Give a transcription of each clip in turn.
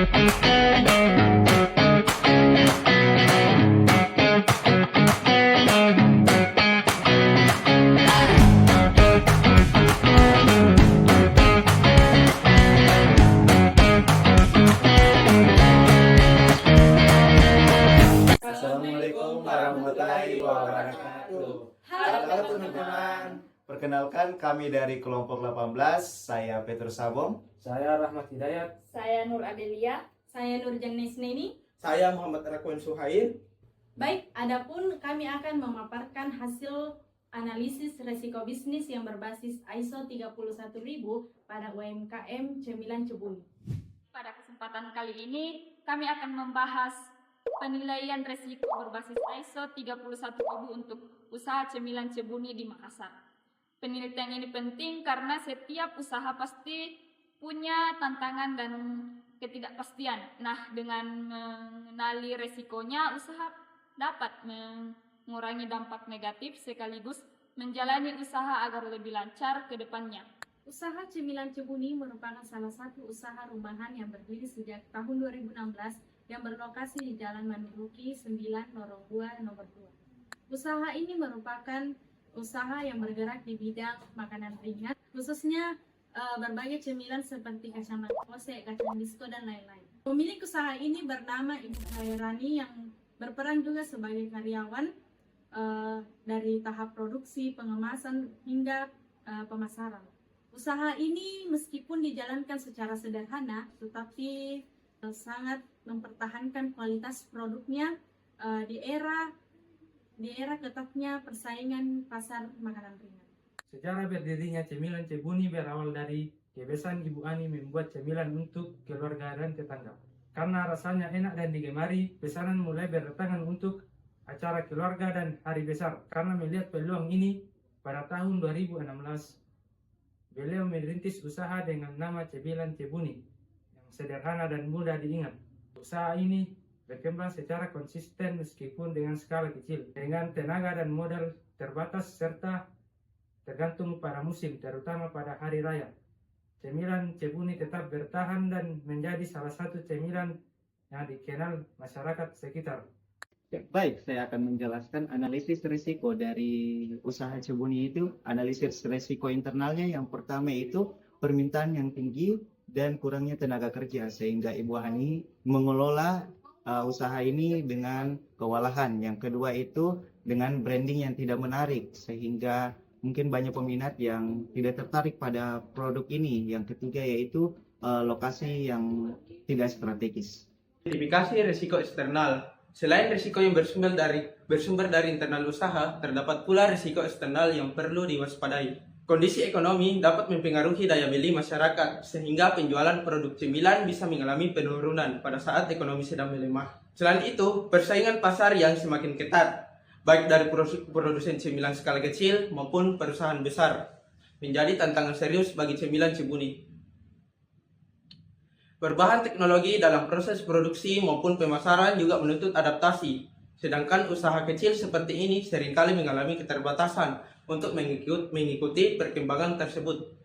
Assalamualaikum warahmatullahi wabarakatuh. Halo teman-teman. Perkenalkan kami dari kelompok 18, saya Petrus Sabong. Saya Rahmat Hidayat. Saya Nur Adelia. Saya Nur Janesneni. Saya Muhammad Rakwan Suhail. Baik, adapun kami akan memaparkan hasil analisis resiko bisnis yang berbasis ISO 31000 pada UMKM Cemilan Cebuni. Pada kesempatan kali ini, kami akan membahas penilaian resiko berbasis ISO 31000 untuk usaha cemilan Cebuni di Makassar. Penelitian ini penting karena setiap usaha pasti punya tantangan dan ketidakpastian. Nah, dengan mengenali resikonya, usaha dapat mengurangi dampak negatif sekaligus menjalani usaha agar lebih lancar ke depannya. Usaha Cemilan Cebuni merupakan salah satu usaha rumahan yang berdiri sejak tahun 2016 yang berlokasi di Jalan Manduruki 9 Lorong 2 nomor 2. Usaha ini merupakan usaha yang bergerak di bidang makanan ringan, khususnya berbagai cemilan seperti kacang kose, kacang disco, dan lain-lain. Pemilik usaha ini bernama Ibu Khairani yang berperan juga sebagai karyawan dari tahap produksi, pengemasan, hingga pemasaran. Usaha ini meskipun dijalankan secara sederhana, tetapi sangat mempertahankan kualitas produknya di era ketatnya persaingan pasar makanan ringan. Sejarah berdirinya Cemilan Cebuni berawal dari kebiasaan Ibu Ani membuat cemilan untuk keluarga dan tetangga. Karena rasanya enak dan digemari, pesanan mulai berdatangan untuk acara keluarga dan hari besar. Karena melihat peluang ini, pada tahun 2016, beliau merintis usaha dengan nama Cemilan Cebuni, yang sederhana dan mudah diingat. Usaha ini berkembang secara konsisten meskipun dengan skala kecil, dengan tenaga dan modal terbatas serta tergantung pada musim, terutama pada hari raya. Cemilan Cebuni tetap bertahan dan menjadi salah satu cemilan yang dikenal masyarakat sekitar. Ya, baik, saya akan menjelaskan analisis risiko dari usaha Cebuni itu. Analisis risiko internalnya yang pertama itu permintaan yang tinggi dan kurangnya tenaga kerja, sehingga Ibu Ani mengelola usaha ini dengan kewalahan. Yang kedua itu dengan branding yang tidak menarik, sehingga mungkin banyak peminat yang tidak tertarik pada produk ini. Yang ketiga yaitu lokasi yang tidak strategis. Identifikasi risiko eksternal. Selain risiko yang bersumber dari internal usaha, terdapat pula risiko eksternal yang perlu diwaspadai. Kondisi ekonomi dapat mempengaruhi daya beli masyarakat, sehingga penjualan produk cemilan bisa mengalami penurunan pada saat ekonomi sedang melemah. Selain itu, persaingan pasar yang semakin ketat, baik dari produsen cemilan skala kecil maupun perusahaan besar, menjadi tantangan serius bagi Cemilan Cebuni. Perubahan teknologi dalam proses produksi maupun pemasaran juga menuntut adaptasi, sedangkan usaha kecil seperti ini seringkali mengalami keterbatasan untuk mengikuti perkembangan tersebut.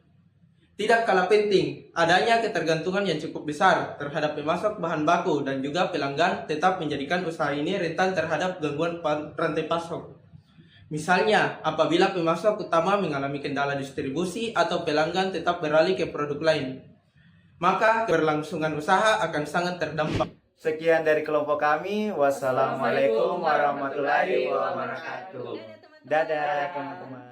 Tidak kalah penting, adanya ketergantungan yang cukup besar terhadap pemasok bahan baku dan juga pelanggan tetap menjadikan usaha ini rentan terhadap gangguan rantai pasok. Misalnya, apabila pemasok utama mengalami kendala distribusi atau pelanggan tetap beralih ke produk lain, maka keberlangsungan usaha akan sangat terdampak. Sekian dari kelompok kami. Wassalamualaikum warahmatullahi wabarakatuh. Dadah teman-teman.